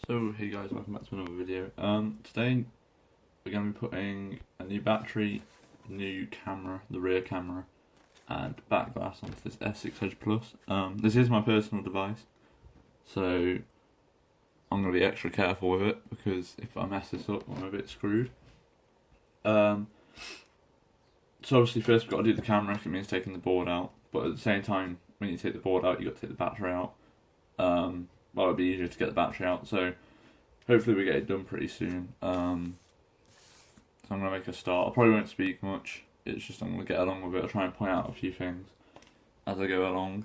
So hey guys, welcome back to another video. Today we're going to be putting a new battery, new camera, the rear camera, and back glass onto this S6 Edge Plus. This is my personal device, so I'm going to be extra careful with it because if I mess this up, I'm a bit screwed. So obviously first we've got to do the camera, if it means taking the board out, but at the same time, when you take the board out, you've got to take the battery out. Well, it'd be easier to get the battery out, so hopefully we get it done pretty soon. So I'm going to make a start. I probably won't speak much, it's just I'm going to get along with it. I'll try and point out a few things as I go along.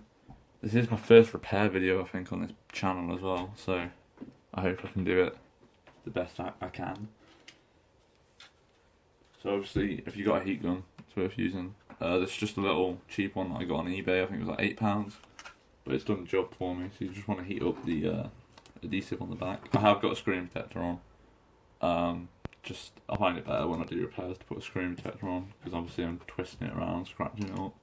This is my first repair video, I think, on this channel as well, so I hope I can do it the best I can. So obviously, if you got a heat gun, it's worth using. This is just a little cheap one that I got on eBay, I think it was like £8. But it's done the job for me, so you just want to heat up the adhesive on the back. I have got a screen protector on. I find it better when I do repairs to put a screen protector on, because obviously I'm twisting it around, scratching it up.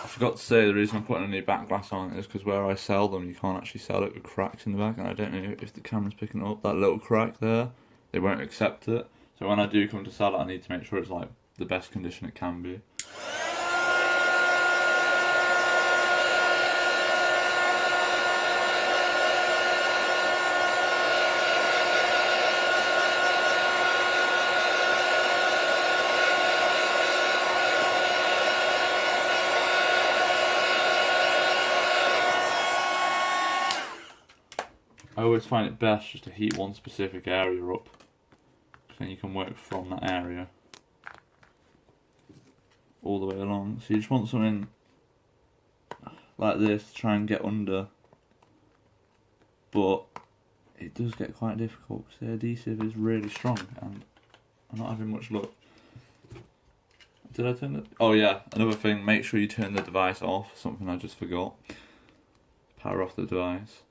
I forgot to say the reason I'm putting a new back glass on is because where I sell them you can't actually sell it with cracks in the back, and I don't know if the camera's picking up that little crack there. They won't accept it, so when I do come to sell it I need to make sure it's like the best condition it can be. I always find it best just to heat one specific area up, because then you can work from that area all the way along. So you just want something like this to try and get under, but it does get quite difficult because the adhesive is really strong and I'm not having much luck. Did I turn it? Oh yeah, another thing, make sure you turn the device off, something I just forgot. Power off the device.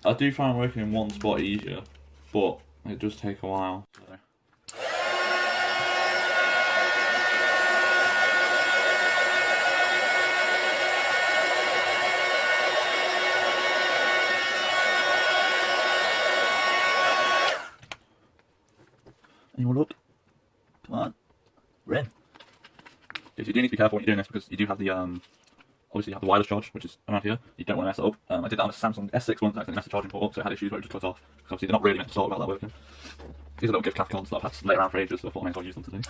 I do find working in one spot easier, but it does take a while. So. Anyone up? Come on, we're in. Yes, you do need to be careful when you're doing this because you do have the obviously you have the wireless charge, which is around here. You don't want to mess it up. I did that on a Samsung S6 once, I accidentally messed the charging port up, so it had issues where it just cut off. Because obviously they're not really meant to sort about that working. These are little gift Capcons that I've had to lay around for ages, so I thought I may as well use them today.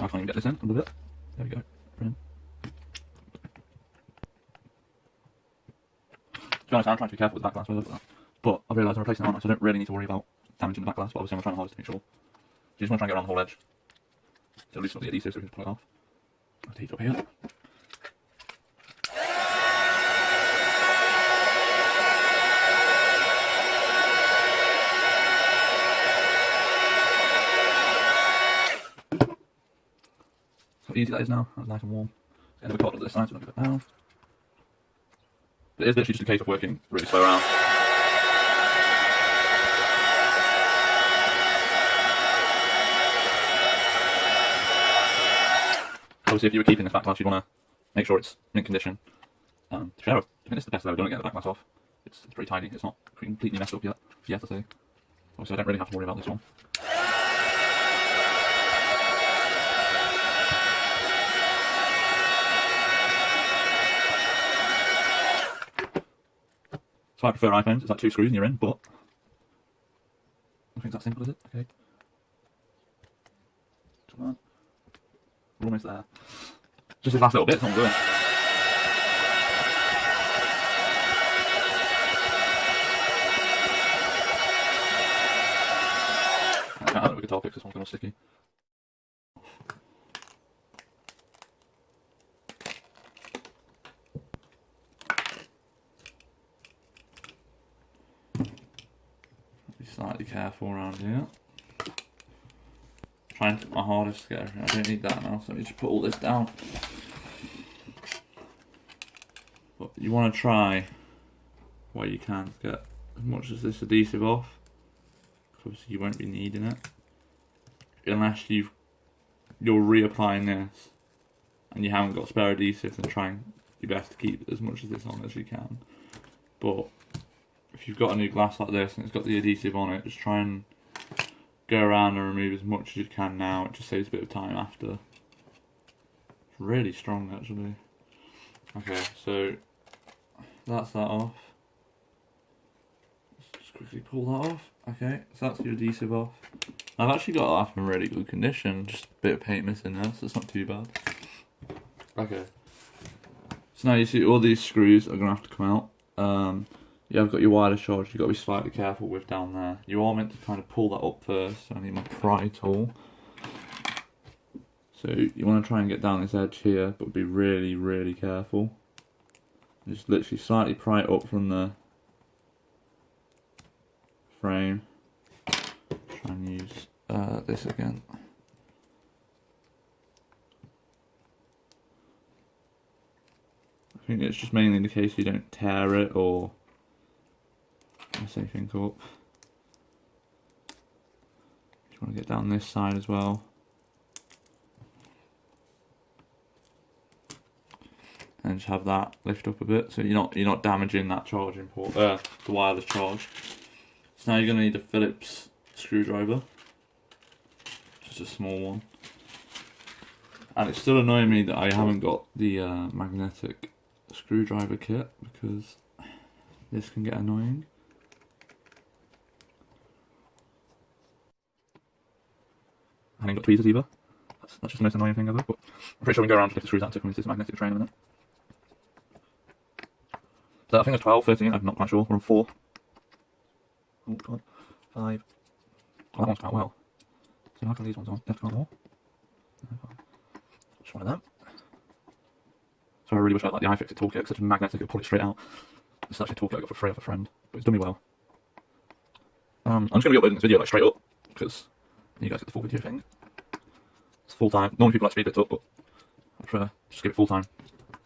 I can't even get this in a little bit. There we go. Brilliant. To be honest, I'm trying to be careful with the back glass, but I realised I'm replacing it on, so I don't really need to worry about damaging the back glass, but obviously I'm trying my hardest to make sure. So you just want to try and get around the whole edge to loosen up the adhesive so we can pull it off. I'll take it up here. How easy that is now, that's nice and warm. It's going to be cord on this side, so I'll give it down. But it is literally just a case of working really slow around. Obviously, if you were keeping this back glass, you'd want to make sure it's mint condition. To be fair, I think this is the best I've ever done at getting the back glass off. It's pretty tidy, it's not completely messed up yet, I say. Obviously, I don't really have to worry about this one. So I prefer iPhones, it's like 2 screws and you're in, but I think it's that simple, is it? Okay. Come on. We're almost there. Just this last little bit, it's not doing. I can't have it with guitar picks, this one's a little sticky. slightly careful around here. Trying to my hardest to get everything. I don't need that now, so let me just put all this down. But you want to try where you can to get as much as this adhesive off, because obviously you won't be needing it unless you're reapplying this and you haven't got spare adhesive. Then try and do your best to keep as much of this on as you can. But if you've got a new glass like this and it's got the adhesive on it, just try and go around and remove as much as you can now. It just saves a bit of time after. It's really strong actually. Okay, so that's that off. Let's just quickly pull that off. Okay, so that's your adhesive off. I've actually got that off in really good condition, just a bit of paint missing there, so it's not too bad. Okay, so now you see all these screws are going to have to come out. Yeah, I've got your wireless charge, you've got to be slightly careful with down there. You are meant to kind of pull that up first, so I need my pry tool. So you want to try and get down this edge here, but be really, really careful. Just literally slightly pry it up from the frame. Try and use this again. I think it's just mainly in the case you don't tear it or mess anything up. Just want to get down this side as well. And just have that lift up a bit, so you're not damaging that charging port, the wireless charge. So now you're going to need a Phillips screwdriver, just a small one. And it's still annoying me that I haven't got the magnetic screwdriver kit, because this can get annoying. I haven't got tweezers either. That's just the most annoying thing ever. But I'm pretty sure we can go around and lift the screws out and take them into this magnetic tray in a minute. So I think it's 12, 13, I'm not quite sure. We're on 4. Oh god. 5. Oh, that one's quite well. So how can these ones on? Definitely more. Just one of them. So I really wish I had like the iFixit toolkit, it's such a magnetic, it'll pull it straight out. This is actually a toolkit I got for free off a friend, but it's done me well. I'm just going to be uploading this video like straight up, because you guys get the full video thing. It's full time. Normally people like speed it up, but I prefer just give it full time.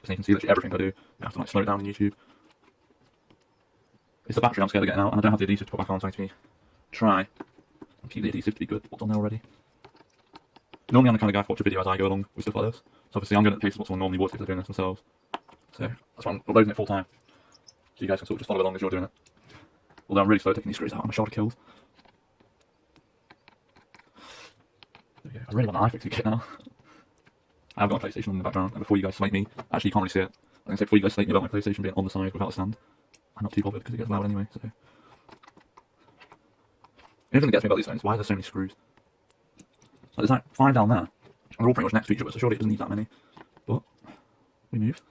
So you can see literally everything I do. You have to like slow it down on YouTube. It's the battery I'm scared of getting out, and I don't have the adhesive to put back on, so I need to try and keep the adhesive to be good. What's on there already? Normally I'm the kind of guy to watch a video as I go along with stuff like this. So obviously I'm going at the pace of what someone normally would if they're doing this themselves. So that's why I'm uploading it full time. So you guys can sort of just follow along as you're doing it. Although I'm really slow taking these screws out, my shoulder kills. Okay, I really want an iFixit kit now. I have got a PlayStation on in the background, and before you guys slate me, actually you can't really see it. I can say before you guys slate me about my PlayStation being on the side without a stand, I'm not too bothered because it gets loud anyway, so. The only thing that gets me about these things is why are there so many screws? Like, there's like 5 down there, and they're all pretty much next to each other, so surely it doesn't need that many. But, we move. So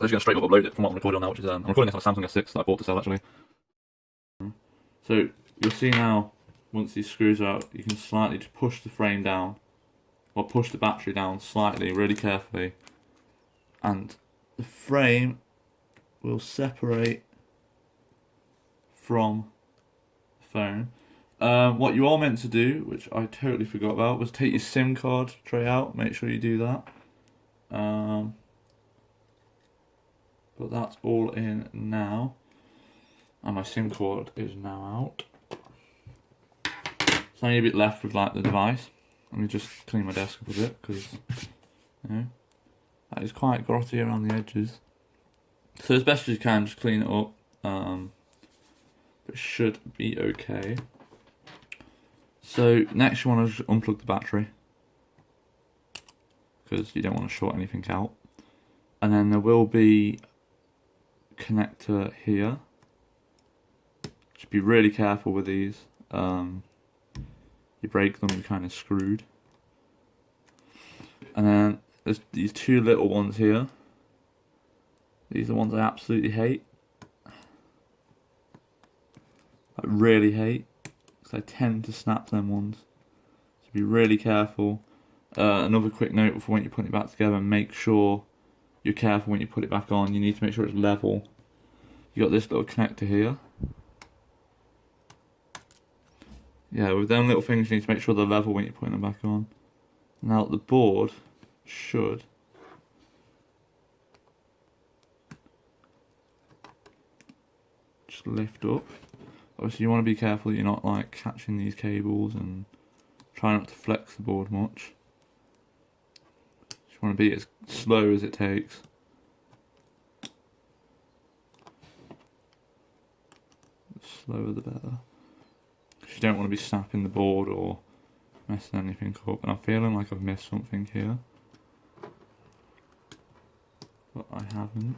I'm just going to straight up upload it from what I'm recording on now, which is, I'm recording this on a Samsung S6 that I bought to sell actually. So, you'll see now, once these screws are out, you can slightly just push the frame down, or push the battery down slightly, really carefully, and the frame will separate from the phone. What you are meant to do, which I totally forgot about, was take your SIM card tray out. Make sure you do that. But that's all in now, and my SIM card is now out. So now you're a bit left with like the device. Let me just clean my desk up a bit, because you know, that is quite grotty around the edges. So as best as you can, just clean it up. It should be okay. So next you want to just unplug the battery, because you don't want to short anything out. And then there will be a connector here. Just be really careful with these. You break them, you're kind of screwed. And then there's these 2 little ones here. These are the ones I absolutely hate. I really hate, because I tend to snap them ones. So be really careful. Another quick note for when you're putting it back together, make sure you're careful when you put it back on. You need to make sure it's level. You got this little connector here. Yeah, with them little things you need to make sure they're level when you're putting them back on. Now the board should just lift up. Obviously you want to be careful you're not like catching these cables, and try not to flex the board much. Just want to be as slow as it takes. The slower the better. Because you don't want to be snapping the board or messing anything up. And I'm feeling like I've missed something here, but I haven't.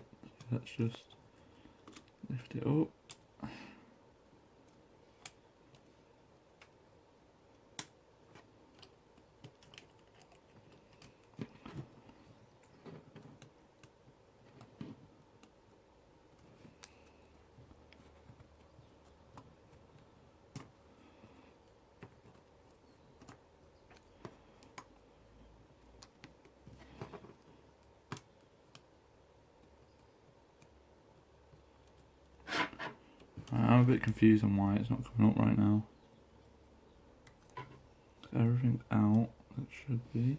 Let's just lift it up. I'm a bit confused on why it's not coming up right now. Everything's out. That should be.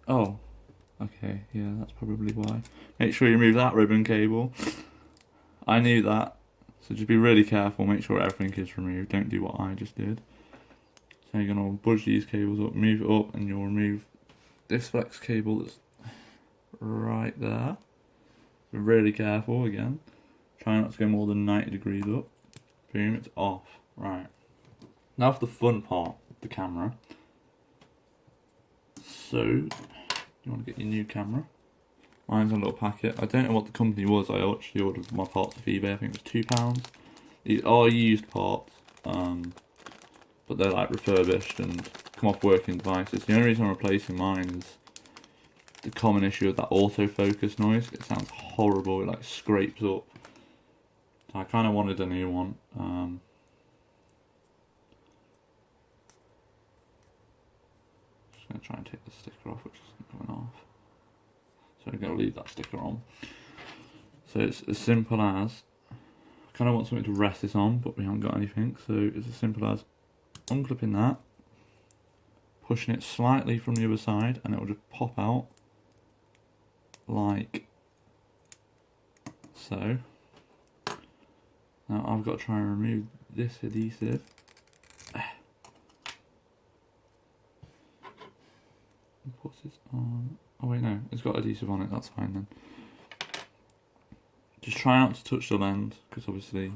Oh, okay, yeah, that's probably why. Make sure you remove that ribbon cable. I knew that, so just be really careful. Make sure everything is removed. Don't do what I just did. So you're gonna budge these cables up, move it up, and you'll remove this flex cable that's right there. Be really careful again. Try not to go more than 90 degrees up. Boom, it's off. Right. Now for the fun part, the camera. So, you want to get your new camera. Mine's a little packet. I don't know what the company was. I actually ordered my parts off eBay. I think it was £2. These are used parts, but they're like refurbished and come off working devices. The only reason I'm replacing mine is the common issue of that autofocus noise. It sounds horrible. It like scrapes up. I kind of wanted a new one. Just going to try and take the sticker off, which isn't coming off. So I'm going to leave that sticker on. So it's as simple as, I kind of want something to rest this on, but we haven't got anything. So it's as simple as unclipping that, pushing it slightly from the other side, and it will just pop out like so. Now I've got to try and remove this adhesive. Put this on. Oh wait, no, it's got adhesive on it, that's fine then. Just try not to touch the lens, because obviously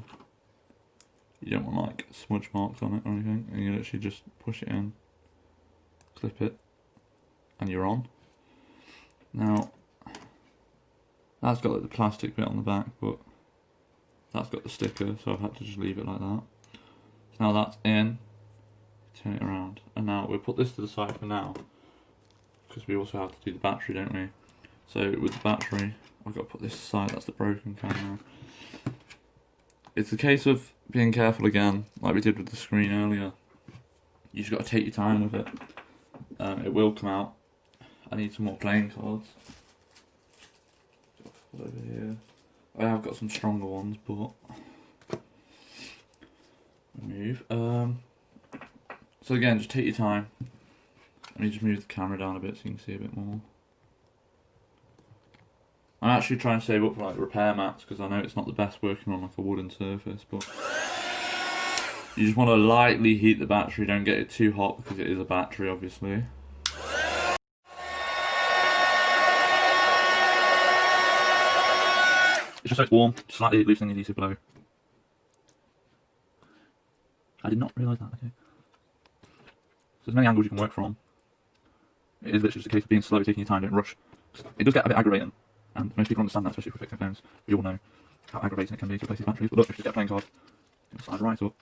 you don't want like smudge marks on it or anything, and you literally just push it in, clip it, and you're on. Now, that's got like the plastic bit on the back, but that's got the sticker, so I've had to just leave it like that. So now that's in, turn it around, and now we'll put this to the side for now, because we also have to do the battery, don't we? So with the battery, I've got to put this aside, that's the broken camera. It's a case of being careful again, like we did with the screen earlier. You just got to take your time with it. It will come out. I need some more playing cards. Over here. I have got some stronger ones, but remove. So again, just take your time. Let me just move the camera down a bit so you can see a bit more. I'm actually trying to save up for like repair mats, because I know it's not the best working on like a wooden surface, but you just want to lightly heat the battery. Don't get it too hot because it is a battery, obviously. It's just so it's warm, slightly loosening the adhesive below. I did not realise that, okay. So there's many angles you can work from. It is literally just a case of being slow, taking your time, don't rush. It does get a bit aggravating, and most people understand that, especially for fixing phones. We all know how aggravating it can be to replace these batteries, but look, if you just get a playing card, it's going to slide right up.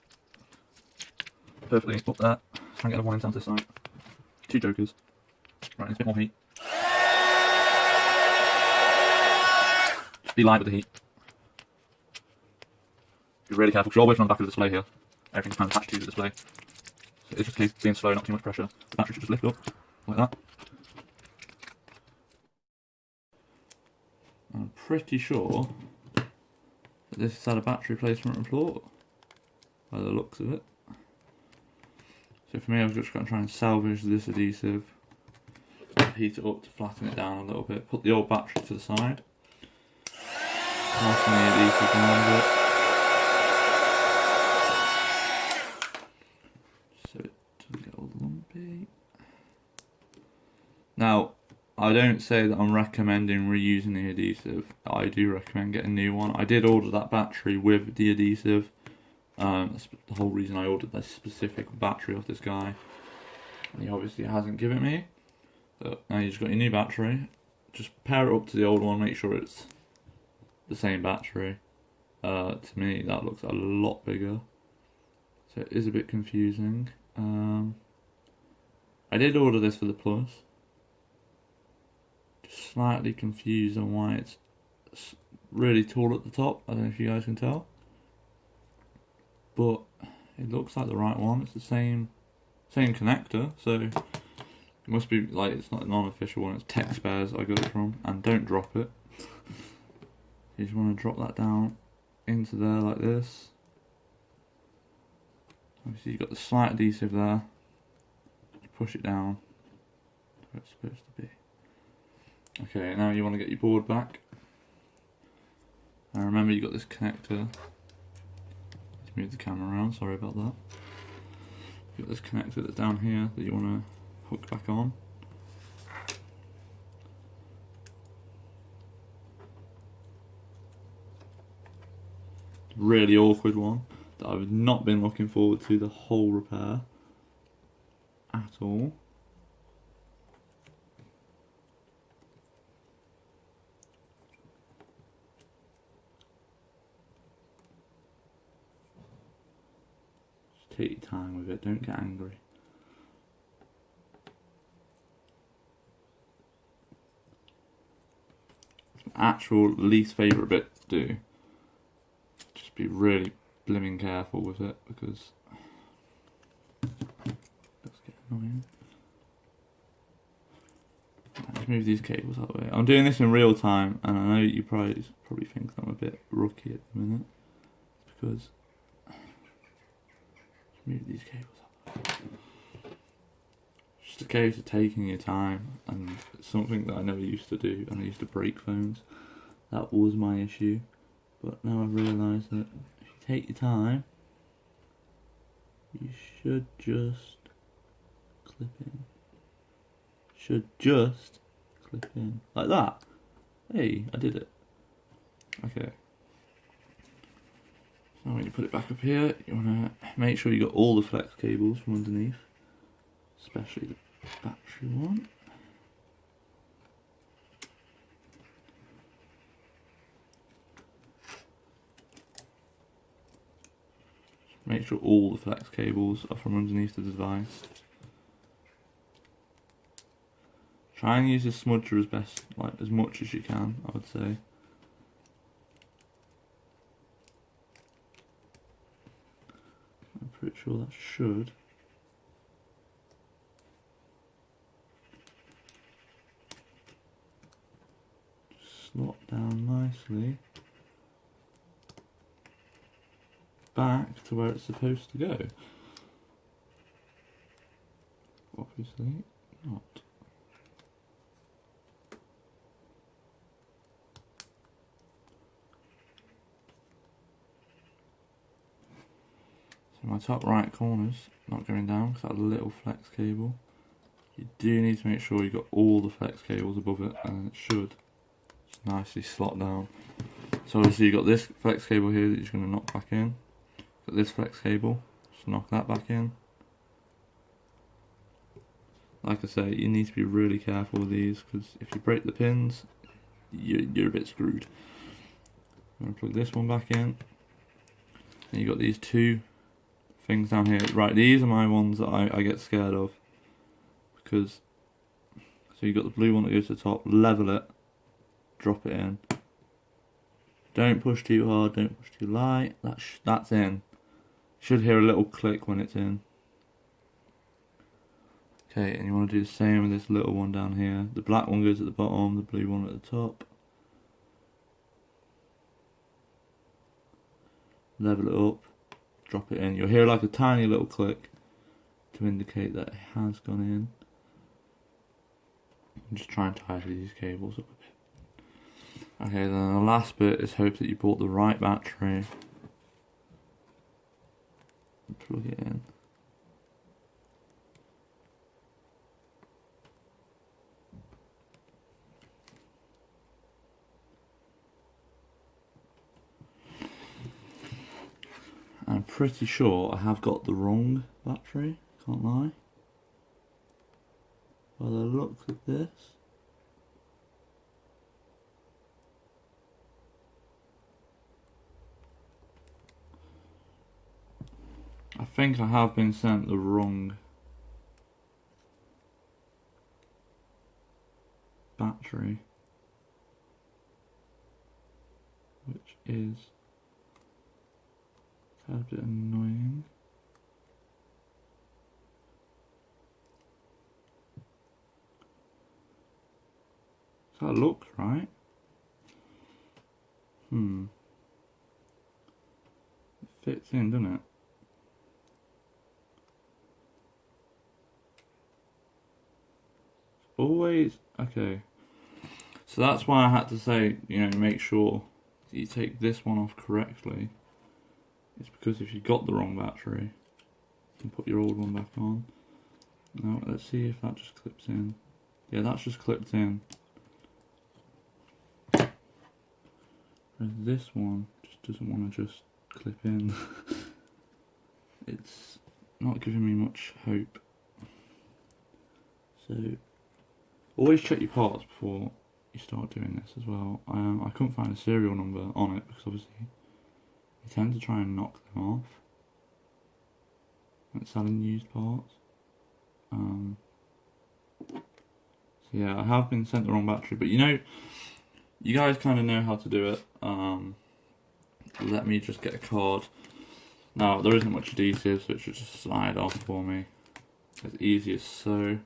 Perfectly up there. Try and get a one in down to this side. Two jokers. Right, there's a bit more heat. Just be light with the heat. Be really careful, because you're working on the back of the display here. Everything's kind of attached to the display. So it's just a case of being slow, not too much pressure. The battery should just lift up, like that. I'm pretty sure that this has had a battery replacement report, by the looks of it. So for me, I've just got to try and salvage this adhesive, heat it up to flatten it down a little bit, put the old battery to the side, fasten the adhesive down a bit, so it doesn't get all lumpy. Now, I don't say that I'm recommending reusing the adhesive. I do recommend getting a new one. I did order that battery with the adhesive. That's the whole reason I ordered this specific battery off this guy. And he obviously hasn't given me. So now you just got your new battery. Just pair it up to the old one, make sure it's the same battery. To me, that looks a lot bigger. So it is a bit confusing. I did order this for the Plus. Just slightly confused on why it's really tall at the top. I don't know if you guys can tell. But it looks like the right one. It's the same connector, so it must be like it's not a non-official one. It's Tech Spares I got it from, and don't drop it. You just want to drop that down into there like this. Obviously you've got the slight adhesive there. Just push it down where it's supposed to be. Okay, now you want to get your board back. And remember you've got this connector. Move the camera around, sorry about that. You've got this connector that's down here that you want to hook back on. Really awkward one that I've not been looking forward to the whole repair at all. Take your time with it, don't get angry. It's my actual least favourite bit to do. Just be really blimming careful with it because let's get annoying. Let's move these cables out of the way. I'm doing this in real time and I know you probably think I'm a bit rookie at the minute. It's because move these cables up. Just a case of taking your time, and it's something that I never used to do, and I used to break phones. That was my issue, but now I've realised that if you take your time, you should just clip in. Like that. Hey, I did it. Okay. Now when you put it back up here, you want to make sure you got all the flex cables from underneath, especially the battery one. Make sure all the flex cables are from underneath the device. Try and use a smudger as much as you can, I would say. I'm pretty sure that should. Slot down nicely back to where it's supposed to go. Obviously not. So my top right corner's not going down because that little flex cable. You do need to make sure you've got all the flex cables above it, and it should just nicely slot down. So obviously you've got this flex cable here that you're just going to knock back in. Got this flex cable, just knock that back in. Like I say, you need to be really careful with these because if you break the pins, you're a bit screwed. I'm going to plug this one back in. And you've got these two things down here. Right, these are my ones that I get scared of. Because, so you've got the blue one that goes to the top, level it, drop it in. Don't push too hard, don't push too light. That's in. Should hear a little click when it's in. Okay, and you want to do the same with this little one down here. The black one goes at the bottom, the blue one at the top. Level it up, drop it in. You'll hear like a tiny little click. to indicate that it has gone in. I'm just trying to tidy these cables up a bit. Okay, then the last bit is hope that you bought the right battery. Plug it in. I'm pretty sure I have got the wrong battery, can't lie. By the look of this. I think I have been sent the wrong battery, which is a bit annoying. That looks right. It fits in, doesn't it? Always okay. So that's why I had to say, you know, make sure that you take this one off correctly. It's because if you got the wrong battery, you can put your old one back on. Now let's see if that just clips in. Yeah, that's just clipped in. Whereas this one just doesn't want to just clip in. It's not giving me much hope. So always check your parts before you start doing this as well. I couldn't find a serial number on it because obviously they tend to try and knock them off. Like selling used parts. So yeah, I have been sent the wrong battery, but you know, you guys kind of know how to do it. Let me just get a card. Now, there isn't much adhesive, so it should just slide off for me. As easy as so.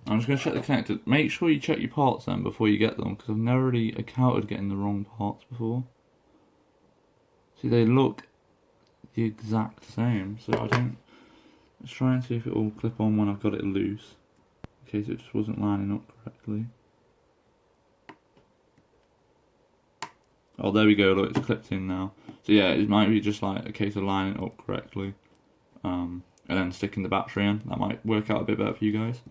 I'm just going to check the connector. Make sure you check your parts then before you get them, because I've never really encountered getting the wrong parts before. See, they look the exact same, so I don't... Let's try and see if it will clip on when I've got it loose, in case it just wasn't lining up correctly. Oh, there we go, look, it's clipped in now. So yeah, it might be just like a case of lining it up correctly, and then sticking the battery in. That might work out a bit better for you guys.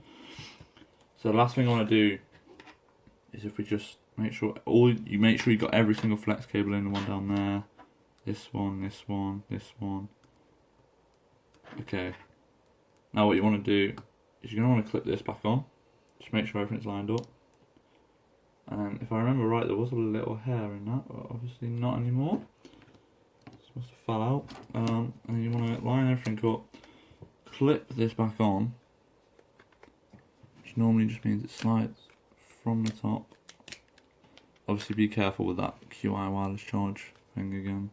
So the last thing I want to do is if we just make sure you got every single flex cable in, the one down there, this one, this one, this one. Okay. Now what you want to do is you're going to want to clip this back on. Just make sure everything's lined up. And if I remember right, there was a little hair in that, but obviously not anymore. This must have fell out. And you want to line everything up, clip this back on, which normally just means it slides from the top. Obviously be careful with that QI wireless charge thing again.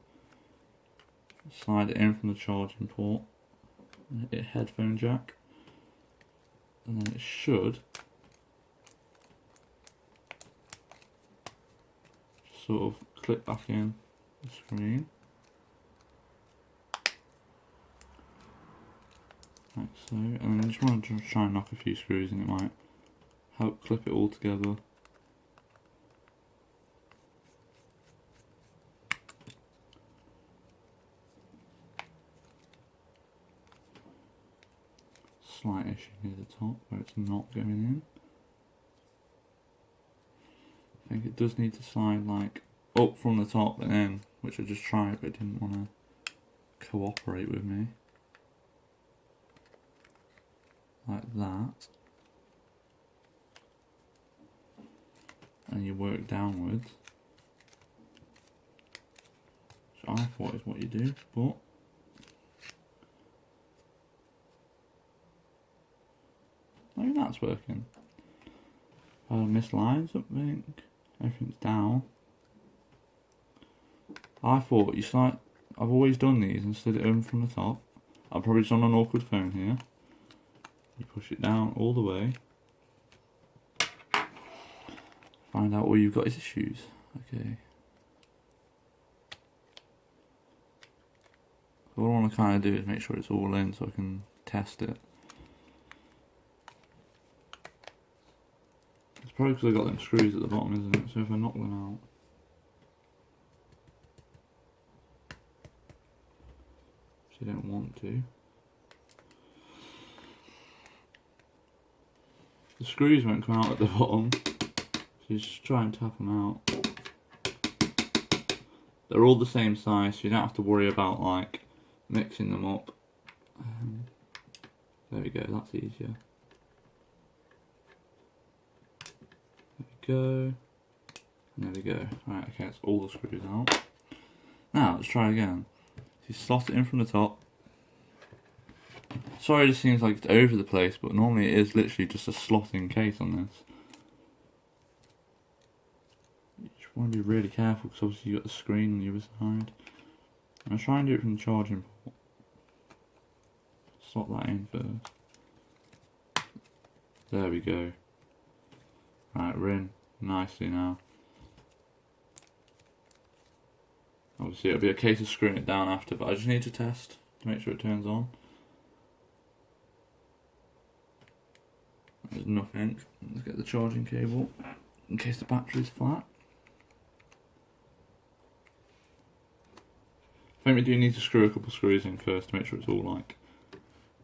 Slide it in from the charging port, hit headphone jack, and then it should sort of clip back in the screen, like so, and then you just want to try and knock a few screws and it might help clip it all together. Slight issue near the top where it's not going in. I think it does need to slide like up from the top and in, which I just tried but it didn't want to cooperate with me. Like that. And you work downwards. Which I thought is what you do, but I think that's working. Mislines, I think. Everything's down. I thought you slide. I've always done these and slid it in from the top. I've probably done an awkward phone here. You push it down all the way. Find out where you've got his issues. Okay. So what I want to kind of do is make sure it's all in so I can test it. probably because I got them screws at the bottom, isn't it? So if I knock them out, which you don't want to, the screws won't come out at the bottom, so you just try and tap them out. They're all the same size, so you don't have to worry about like mixing them up. There we go, that's easier. There we go. And there we go. Right, okay, that's all the screws out. Now, let's try again. So you slot it in from the top. Sorry, this seems like it's over the place, but normally it is literally just a slotting case on this. You just want to be really careful because obviously you've got the screen on the other side. I'm going to try and do it from the charging port. Slot that in first. There we go. Right, we're in nicely now. Obviously it'll be a case of screwing it down after, but I just need to test to make sure it turns on. There's nothing. Let's get the charging cable in case the battery's flat. I think we do need to screw a couple screws in first to make sure it's all like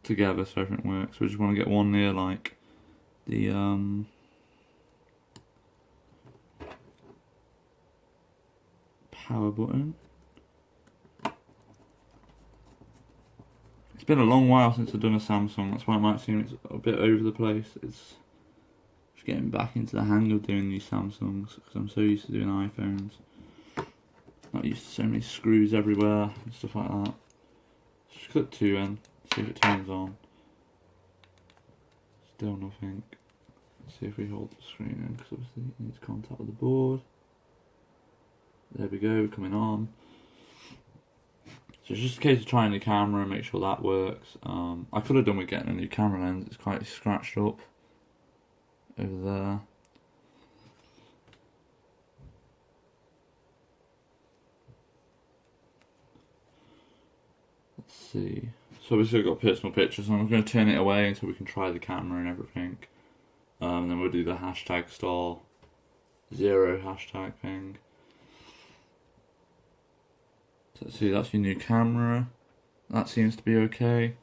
together so everything works. We just want to get one near like the power button. It's been a long while since I've done a Samsung, that's why it might seem it's a bit over the place. It's just getting back into the hang of doing these Samsungs because I'm so used to doing iPhones. Not used to so many screws everywhere and stuff like that. Just clip 2 in, see if it turns on. Still nothing. Let's see if we hold the screen in because obviously it needs contact with the board. There we go, coming on. So it's just a case of trying the camera and make sure that works. I could have done with getting a new camera lens, it's quite scratched up over there. Let's see. So obviously I've got personal pictures, so I'm going to turn it away until we can try the camera and everything. And then we'll do the hashtag star 0 hashtag thing. So let's see, that's your new camera. That seems to be okay.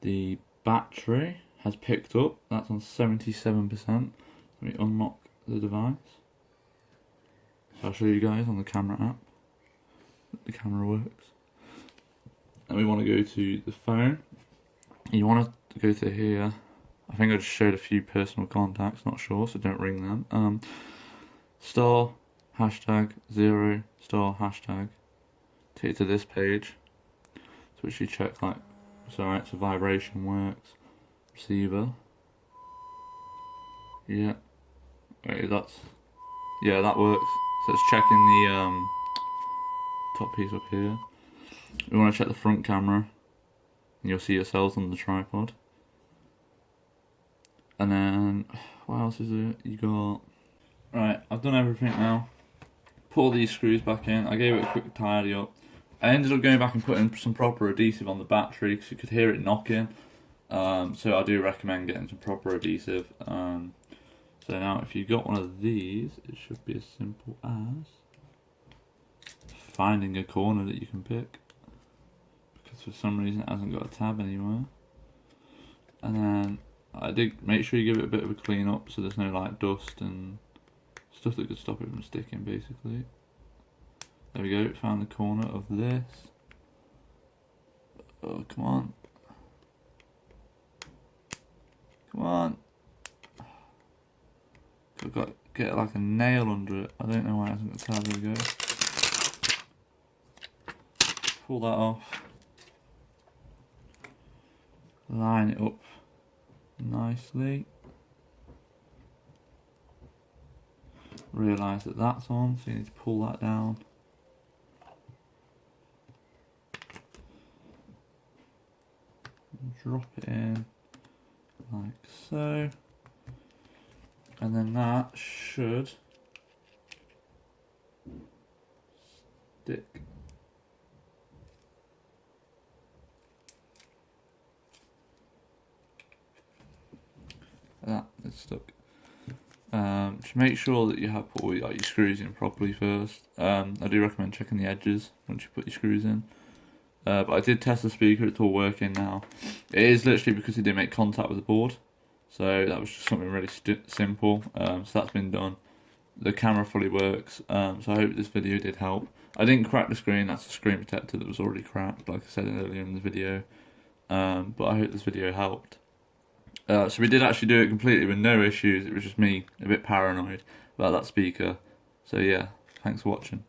The battery has picked up. That's on 77%. Let me unlock the device. So I'll show you guys on the camera app that the camera works. And we want to go to the phone. You want to go to here. I think I just showed a few personal contacts, not sure, so don't ring them. Star, hashtag, 0, star, hashtag. Take it to this page. So we should check like, so vibration works. Receiver. Yeah. Wait, yeah, that works. So it's checking the top piece up here. We want to check the front camera. And you'll see yourselves on the tripod. And then, what else is it? You got... Right, I've done everything now. Put all these screws back in. I gave it a quick tidy up. I ended up going back and putting some proper adhesive on the battery because you could hear it knocking. So I do recommend getting some proper adhesive. So now if you got one of these, it should be as simple as finding a corner that you can pick. Because for some reason it hasn't got a tab anywhere. And then I did make sure you give it a bit of a clean up so there's no like dust and stuff that could stop it from sticking basically. There we go, found the corner of this. Oh, come on. Come on. I've got to get like a nail under it. I don't know why it hasn't got a tab. There we go. Pull that off. Line it up nicely. Realise that that's on, so you need to pull that down. Drop it in like so, and then that should stick. That is stuck. Just make sure that you have put all your screws in properly first. I do recommend checking the edges once you put your screws in. But I did test the speaker, it's all working now. It is literally because it didn't make contact with the board. So that was just something really simple. So that's been done. The camera fully works. So I hope this video did help. I didn't crack the screen, that's a screen protector that was already cracked, like I said earlier in the video. But I hope this video helped. So we did actually do it completely with no issues. It was just me a bit paranoid about that speaker. So yeah, thanks for watching.